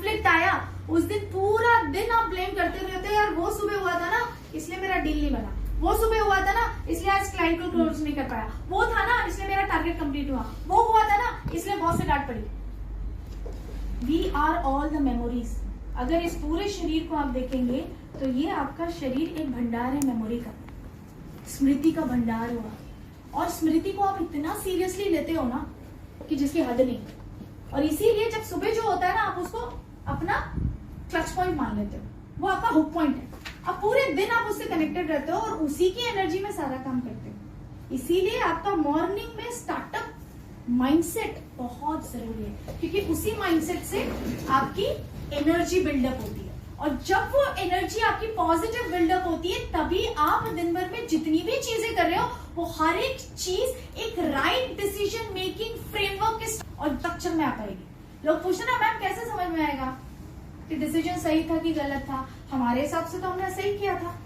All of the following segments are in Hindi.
कॉन्फ्लिक्ट आया, उस दिन पूरा दिन आप ब्लेम करते रहते, यार वो सुबह हुआ था ना इसलिए मेरा डील नहीं बना, वो सुबह हुआ था ना इसलिए आज क्लाइंट को क्लोज नहीं कर पाया, वो था ना इसलिए मेरा टारगेट कंप्लीट हुआ, वो हुआ था ना इसलिए बॉस से डांट पड़ी। We are all the memories. अगर इस पूरे शरीर को आप देखेंगे तो ये आपका शरीर एक भंडार है मेमोरी का, स्मृति का भंडार हुआ। और स्मृति को आप इतना सीरियसली लेते हो ना कि जिसकी हद नहीं। और इसीलिए जब सुबह जो होता है ना आप उसको अपना क्लच पॉइंट मान लेते हो, वो आपका हुक पॉइंट है। अब पूरे दिन आप उससे कनेक्टेड रहते हो और उसी की एनर्जी में सारा काम करते हो। इसीलिए आपका मॉर्निंग में स्टार्टअप माइंडसेट बहुत जरूरी है, क्योंकि उसी माइंडसेट से आपकी एनर्जी बिल्डअप होती है। और जब वो एनर्जी आपकी पॉजिटिव बिल्डअप होती है तभी आप दिन भर में जितनी भी चीजें कर रहे हो वो हर एक चीज एक राइट डिसीजन मेकिंग फ्रेमवर्क के और स्ट्रक्चर में आ पाएगी। लोग पूछते ना मैम कैसे समझ में आएगा कि डिसीजन सही था कि गलत था? हमारे हिसाब से तो हमने सही किया था।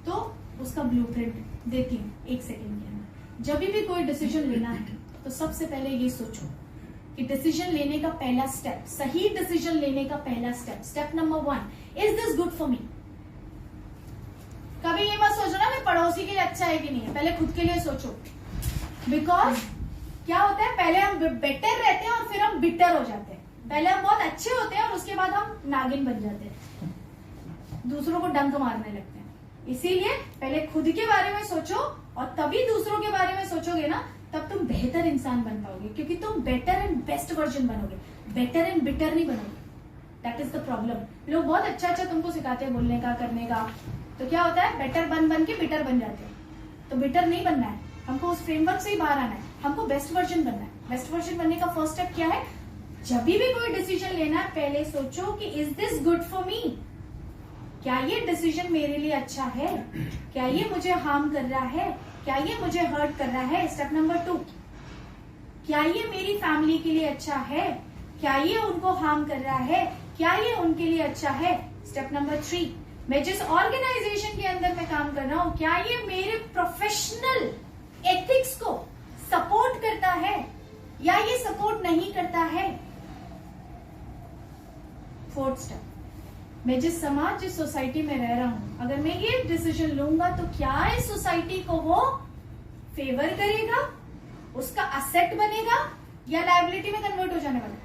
तो उसका ब्लूप्रिंट देती हूँ 1 सेकेंड के अंदर। जब भी कोई डिसीजन लेना है तो सबसे पहले ये सोचो कि डिसीजन लेने का पहला स्टेप, सही डिसीजन लेने का पहला step number 1, is this good for me? कभी ये मत सोचो ना कि पड़ोसी के लिए अच्छा है कि नहीं है, पहले खुद के लिए सोचो। बिकॉज क्या होता है, पहले हम बेटर रहते हैं और फिर हम बिटर हो जाते हैं। पहले हम बहुत अच्छे होते हैं और उसके बाद हम नागिन बन जाते हैं, दूसरों को डंक मारने लगते हैं। इसीलिए पहले खुद के बारे में सोचो और तभी दूसरों के बारे में सोचोगे ना, तब तुम बेहतर इंसान बन पाओगे, क्योंकि तुम बेटर एंड बेस्ट वर्जन बनोगे, बेटर एंड बिटर नहीं बनोगे। That is the problem. लोग बहुत अच्छा अच्छा तुमको सिखाते हैं बोलने का, करने का, तो क्या होता है बेटर बन के बिटर बन जाते हैं। तो बिटर नहीं बनना है, हमको उस फ्रेमवर्क से ही बाहर आना है, हमको बेस्ट वर्जन बनना है। बेस्ट वर्जन बनने का फर्स्ट स्टेप क्या है? जब भी कोई डिसीजन लेना है पहले सोचो कि is this good for me? क्या ये डिसीजन मेरे लिए अच्छा है? क्या ये मुझे हार्म कर रहा है? क्या ये मुझे हर्ट कर रहा है? स्टेप नंबर 2, क्या ये मेरी फैमिली के लिए अच्छा है? क्या ये उनको हार्म कर रहा है? क्या ये उनके लिए अच्छा है? स्टेप नंबर 3, मैं जिस ऑर्गेनाइजेशन के अंदर मैं काम कर रहा हूं क्या ये मेरे प्रोफेशनल एथिक्स को सपोर्ट करता है या ये सपोर्ट नहीं करता है? 4th स्टेप, मैं जिस समाज, जिस सोसाइटी में रह रहा हूं, अगर मैं ये डिसीजन लूंगा तो क्या इस सोसाइटी को वो फेवर करेगा, उसका असेट बनेगा या लायबिलिटी में कन्वर्ट हो जाने वाला है?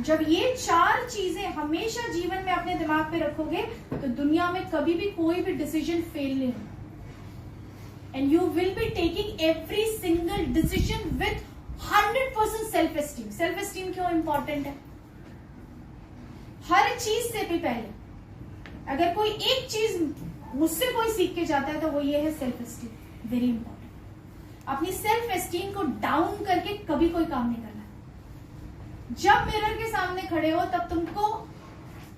जब ये 4 चीजें हमेशा जीवन में अपने दिमाग पे रखोगे तो दुनिया में कभी भी कोई भी डिसीजन फेल नहीं होगा। And you will be taking every single decision with 100% self esteem. Self esteem क्यों इंपॉर्टेंट है? हर चीज से भी पहले अगर कोई एक चीज मुझसे कोई सीख के जाता है तो वो ये है सेल्फ एस्टीम। Very important. अपनी सेल्फ एस्टीम को डाउन करके कभी कोई काम नहीं करना। जब मिरर के सामने खड़े हो तब तुमको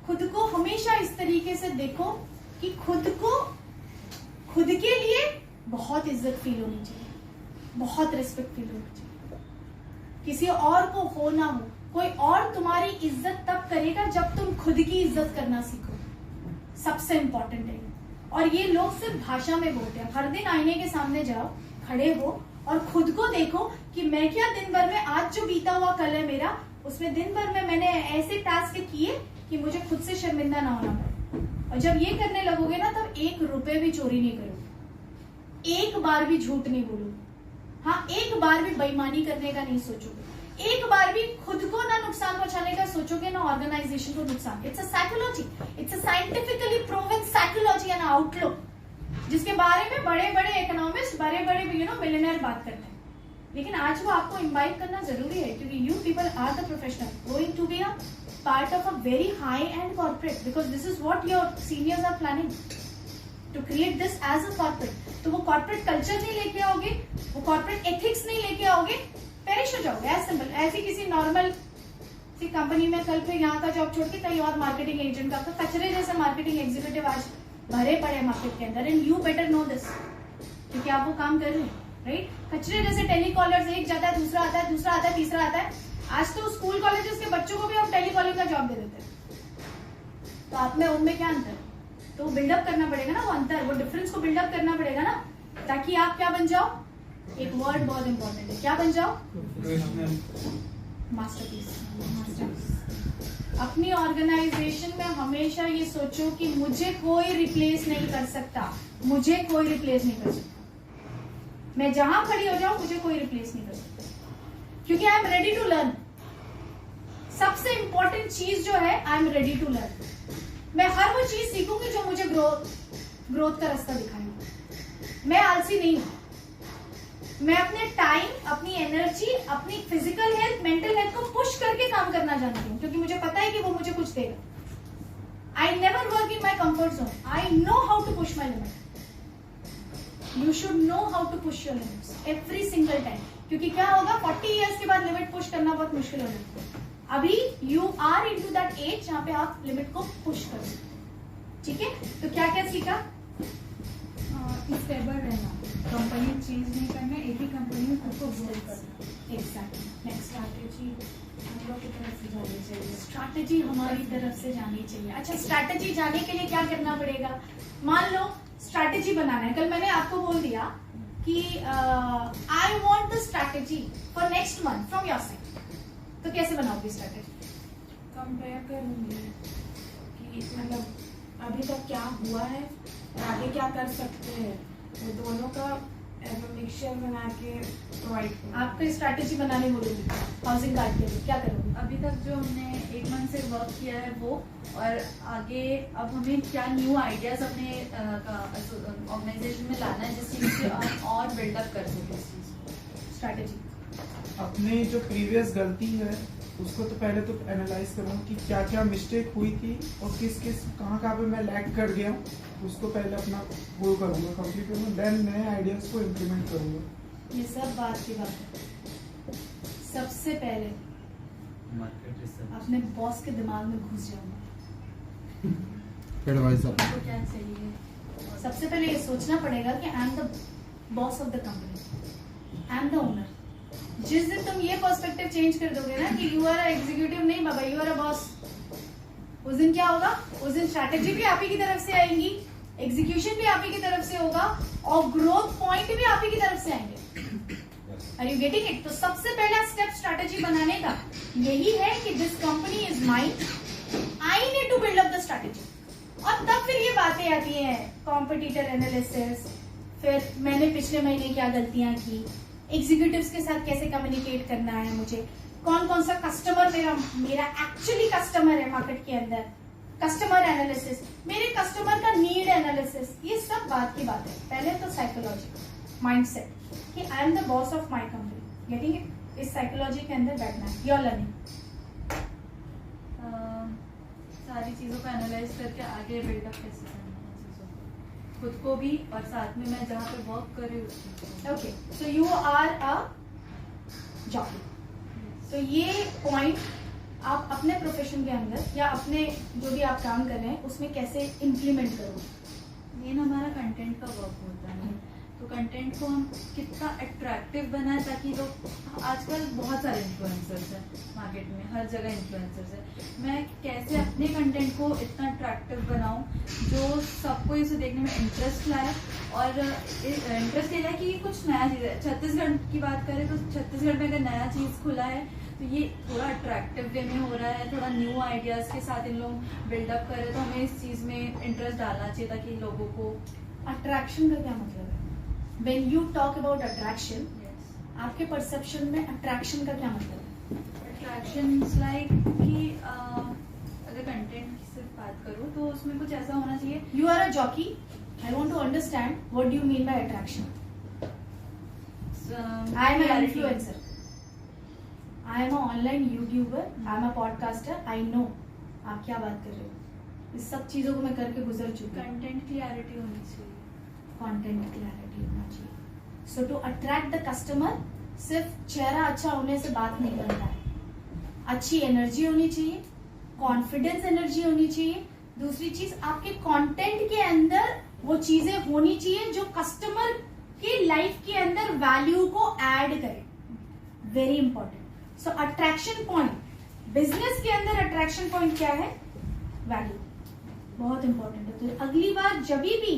खुद को हमेशा इस तरीके से देखो कि खुद के लिए बहुत इज्जत फील होनी चाहिए, बहुत रिस्पेक्ट फील होनी चाहिए। किसी और को हो ना हो, कोई और तुम्हारी इज्जत तब करेगा जब तुम खुद की इज्जत करना सीखो। सबसे इंपॉर्टेंट है। और ये लोग सिर्फ भाषा में बोलते हैं। हर दिन आईने के सामने जाओ, खड़े हो और खुद को देखो कि मैं क्या दिन भर में, आज जो बीता हुआ कल है मेरा, उसमें दिन भर में मैंने ऐसे टास्क किए कि मुझे खुद से शर्मिंदा ना होना पड़े। और जब ये करने लगोगे ना तब 1 रुपए भी चोरी नहीं करोगे, एक बार भी झूठ नहीं बोलोगे, हाँ एक बार भी बेईमानी करने का नहीं सोचोगे, एक बार भी खुद को ना नुकसान पहुंचाने का सोचोगे ना ऑर्गेनाइजेशन को नुकसान। It's a psychology, it's a scientifically proven psychology and outlook, जिसके बारे में बड़े बड़े इकोनॉमिस्ट, बड़े बड़े मिलियनेयर बात करते हैं। लेकिन आज वो आपको इन्वाइट करना जरूरी है, क्योंकि you people are the professional going to be a part of a very high end corporate, because this is what your seniors are planning to create this as a corporate. तो वो कॉर्पोरेट कल्चर नहीं लेके आओगे, वो कॉर्पोरेट एथिक्स नहीं लेके आओगे, पेरिश हो जाओगे। As simple. ऐसी किसी नॉर्मल सी कंपनी में कल फिर यहाँ का जॉब छोड़ के कहीं और मार्केटिंग एजेंट का, कचरे जैसे मार्केटिंग एग्जीक्यूटिव आज भरे पड़े मार्केट के अंदर, and you better know this, क्योंकि आप वो काम कर रहे हैं, राइट? कचरे जैसे टेलीकॉलर्स, एक जाता है, दूसरा आता है, दूसरा आता है, तीसरा आता है। आज तो स्कूल कॉलेजेस के बच्चों को भी हम टेलीकॉलिंग का जॉब दे देते हैं। तो आप में उनमें क्या अंतर? तो बिल्डअप करना पड़ेगा ना, वो अंतर, वो डिफरेंस को बिल्डअप करना पड़ेगा ना, ताकि आप क्या बन जाओ। एक वर्ड बहुत इंपॉर्टेंट है, क्या बन जाओ? मास्टरपीस। अपनी ऑर्गेनाइजेशन में हमेशा ये सोचो कि मुझे कोई रिप्लेस नहीं कर सकता, मुझे कोई रिप्लेस नहीं कर सकता। मैं जहां खड़ी हो जाऊं मुझे कोई रिप्लेस नहीं कर सकता, क्योंकि I am ready to learn. सबसे इंपॉर्टेंट चीज जो है, I am ready to learn. मैं हर वो चीज सीखूंगी जो मुझे ग्रोथ का रास्ता दिखाएगी। मैं आलसी नहीं हूं। मैं अपने टाइम, अपनी एनर्जी, अपनी फिजिकल हेल्थ, मेंटल हेल्थ को पुश करके काम करना जानती हूँ, क्योंकि मुझे पता है कि वो मुझे कुछ देगा। I never work in my comfort zone. I know how to push my limit. You should know how to push your limits every single time, क्योंकि क्या होगा, 40 इयर्स के बाद लिमिट पुश करना बहुत मुश्किल हो जाता है। अभी you are into that age जहां पे आप लिमिट को पुश करो। ठीक है, तो क्या क्या सीखा? स्टेबल रहना, कंपनी चेंज नहीं करना, एक ही कंपनी में खुद को ग्रो करना। एग्जैक्टली। नेक्स्ट स्ट्रैटेजी हम लोग की तरफ से जानी चाहिए। स्ट्रैटेजी हमारी तरफ से जानी चाहिए। अच्छा, स्ट्रैटेजी जाने के लिए क्या करना पड़ेगा? मान लो स्ट्रैटेजी बनाना है। कल मैंने आपको बोल दिया कि I want the strategy for next month from your side, तो कैसे बनाओगे स्ट्रैटेजी? कंपेयर करूंगी कि मतलब अभी तक क्या हुआ है और आगे क्या कर सकते हैं, वो दोनों का मिक्सचर बना के प्रोवाइड करूँ। आपको स्ट्रैटेजी बनाने बोलूंगी हाउसिंग कार्ड के लिए, क्या करोगे? अभी तक जो हमने 1 मंथ से वर्क किया है वो, और आगे अब हमें क्या न्यू आइडियाज अपने ऑर्गेनाइजेशन में लाना है जिससे कि हम और बिल्डअप कर सकें इस चीज़ को। स्ट्रैटेजी अपने जो प्रीवियस गलती है उसको तो पहले तो एनालाइज करूँ कि क्या क्या मिस्टेक हुई थी और किस कहाँ पे मैं लैग कर गया, उसको पहले अपना वो करूँगा, कंप्लीट करूँगा, देन नए आइडियाज को इम्प्लीमेंट करूँगा। ये सब बात की बात है। सबसे पहले अपने बॉस के दिमाग में घुस जाऊंगा। एडवाइस आपको क्या चाहिए? सबसे पहले ये सोचना पड़ेगा कि I am the boss of the company, I am the owner. जिस दिन तुम ये पर्सपेक्टिव चेंज कर दोगे ना कि यू आर अ एग्जीक्यूटिव नहीं बाबा, यू आर अ बॉस, उस दिन क्या होगा? उस दिन स्ट्रैटेजी भी आप ही की तरफ से आएंगी, एग्जीक्यूशन भी आप ही की तरफ से होगा, और ग्रोथ पॉइंट भी आप ही की तरफ से आएंगे। Are you getting it? तो सबसे पहला स्टेप स्ट्रैटेजी बनाने का यही है कि this company is mine, I need to build up the strategy. और तब फिर ये बातें आती हैं, कॉम्पिटिटर एनालिसिस, फिर मैंने पिछले महीने क्या गलतियां की, एग्जीक्यूटिव्स के साथ कैसे कम्युनिकेट करना है, मुझे कौन कौन सा कस्टमर मेरा एक्चुअली कस्टमर है मार्केट के अंदर, कस्टमर एनालिसिस, मेरे कस्टमर का नीड एनालिसिस, ये सब बात की बात है। पहले तो साइकोलॉजी, माइंडसेट कि I am the boss of my company, getting it? इस साइकोलॉजी के अंदर बैठना है। योर लर्निंग सारी चीज़ों को एनालाइज करके आगे बिल्डअप कैसे करना है चीज़ों को, खुद को भी और साथ में मैं जहाँ पे वर्क कर रही हूँ। Okay, so you are a jockey. तो ये पॉइंट आप अपने प्रोफेशन के अंदर या अपने जो भी आप काम कर रहे हैं उसमें कैसे इम्प्लीमेंट करोगे? मेन हमारा कंटेंट का वर्क होता है, तो कंटेंट को हम कितना अट्रैक्टिव बनाए ताकि लोग, आजकल बहुत सारे इन्फ्लुएंसर्स हैं मार्केट में, हर जगह इन्फ्लुएंसर्स है, मैं कैसे अपने कंटेंट को इतना अट्रैक्टिव बनाऊं जो सबको इसे देखने में इंटरेस्ट लाए, और इंटरेस्ट ये लाए कि कुछ नया चीज़ है। छत्तीसगढ़ की बात करें तो छत्तीसगढ़ में अगर नया चीज़ खुला है तो ये थोड़ा अट्रैक्टिव वे में हो रहा है, थोड़ा न्यू आइडियाज़ के साथ इन लोग बिल्डअप कर रहे हैं, तो हमें इस चीज़ में इंटरेस्ट डालना चाहिए ताकि लोगों को। अट्रैक्शन का क्या मतलब है? When you talk about attraction, आपके परसेप्शन में अट्रैक्शन का क्या मतलब है? अट्रैक्शन लाइक कि अगर कंटेंट की सिर्फ बात करूँ तो उसमें कुछ ऐसा होना चाहिए। You are a jockey. I want to understand what do you mean by attraction. I am an influencer. I am an online YouTuber. I am a podcaster. I know आप क्या बात कर रहे हो। इस सब चीजों को मैं करके गुजर चुकी हूँ। कंटेंट क्लियरिटी होनी चाहिए, कंटेंट क्लैरिटी होना चाहिए। सो टू अट्रैक्ट द कस्टमर, सिर्फ चेहरा अच्छा होने से बात नहीं बनता है, अच्छी एनर्जी होनी चाहिए, कॉन्फिडेंस एनर्जी होनी चाहिए। दूसरी चीज, आपके कंटेंट के अंदर वो चीजें होनी चाहिए जो कस्टमर की लाइफ के अंदर वैल्यू को ऐड करे। Very important. So attraction point, business के अंदर अट्रैक्शन पॉइंट क्या है? वैल्यू। बहुत इंपॉर्टेंट है। तो अगली बार जब भी,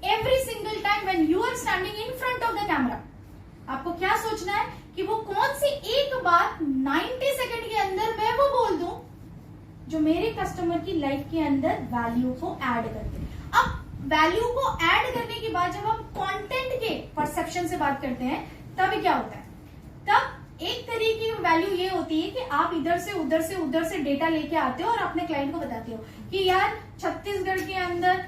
every single time when you are standing in front of the camera, आपको क्या सोचना है कि वो कौन सी एक बात 90 सेकंड के अंदर मैं वो बोल दूं जो मेरे कस्टमर की लाइफ के अंदर वैल्यू को ऐड करते हैं। अब वैल्यू को ऐड करने के बाद जब हम कंटेंट के परसेप्शन से बात करते हैं तब क्या होता है, तब एक तरीके की वैल्यू ये होती है कि आप इधर से उधर से डेटा लेके आते हो और अपने क्लाइंट को बताते हो कि यार छत्तीसगढ़ के अंदर